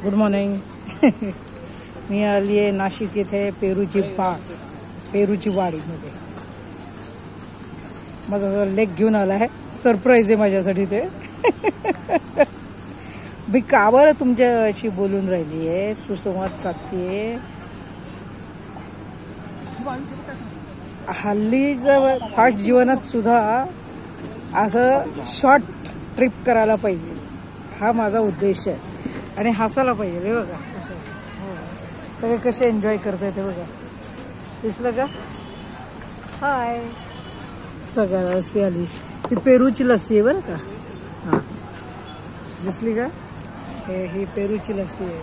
Good morning. मी आली आहे नाशिक येथे पेरूची वाडीमध्ये. माझा लेक घेऊन आला आहे. सरप्राईज आहे माझ्यासाठी ते. मी का बरं तुमच्याशी बोलून राहिली आहे, सुसंवाद साधतीये. हल्लीच्या फास्ट जीवनात सुद्धा असं शॉर्ट ट्रिप करायला पाहिजे, हा माझा उद्देश आहे. आणि हसायला पाहिजे. हे बघा असं सगळे कसे एन्जॉय करताय ते बघा. दिसलं का? हाय बघा, लस्सी आली. ती पेरूची लस्सी आहे बरं का. हां दिसली का? ही पेरूची लस्सी आहे.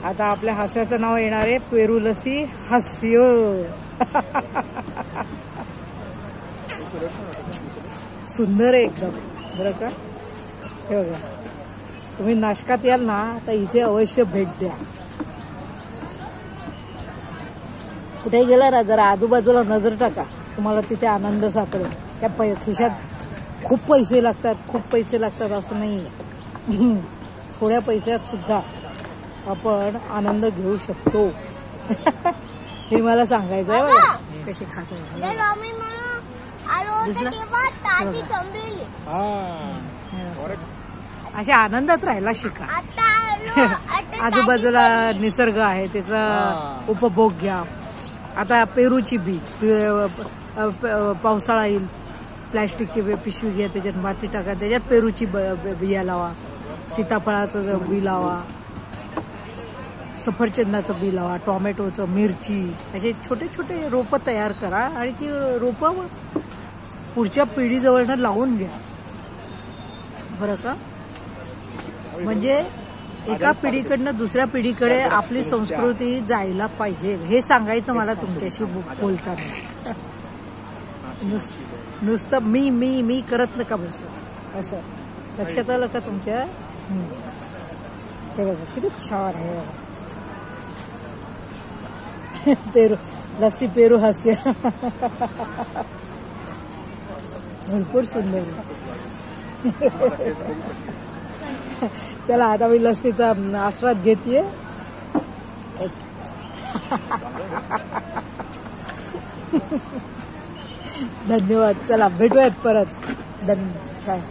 आता आपल्या हास्याचं नाव येणार आहे पेरू लस्सी हास्य. सुंदर आहे एकदम बरं का. हे बघा, तुम्ही नाशकात याल ना तर इथे अवश्य भेट द्या. कुठे गेला ना जरा आजूबाजूला नजर टाका, तुम्हाला तिथे आनंद सापडेल. त्या खिशात खूप पैसे लागतात असं नाही. थोड्या पैशात सुद्धा आपण आनंद घेऊ शकतो. हे मला सांगायचं आहे बघा. कशी खातो अशा आनंदात राहायला शिका. आजूबाजूला निसर्ग आहे, त्याचा उपभोग घ्या. आता पेरूची पावसाळा येईल, प्लॅस्टिकची पिशवी घ्या, त्याच्यात माती टाका, त्याच्यात पेरूची बिया लावा. सीताफळाचं बी लावा, सफरचंदाचं बी लावा, टोमॅटोचं, मिरची, असे छोटे छोटे रोपं तयार करा आणि ती रोपं पुढच्या पिढीजवळनं लावून घ्या बरं का. म्हणजे एका पिढीकडनं दुसऱ्या पिढीकडे आपली संस्कृती जायला पाहिजे, हे सांगायचं मला तुमच्याशी बोलताना. नुसतं मी मी मी करत नका बसू. असं लक्षात आलं का तुमच्या? हे बघा किती छान आहे. पेरू लस्सी पेरू हास्य. भरपूर सुंदर. चला आता मी लस्सीचा आस्वाद घेतेय. धन्यवाद. चला भेटूयात परत. काय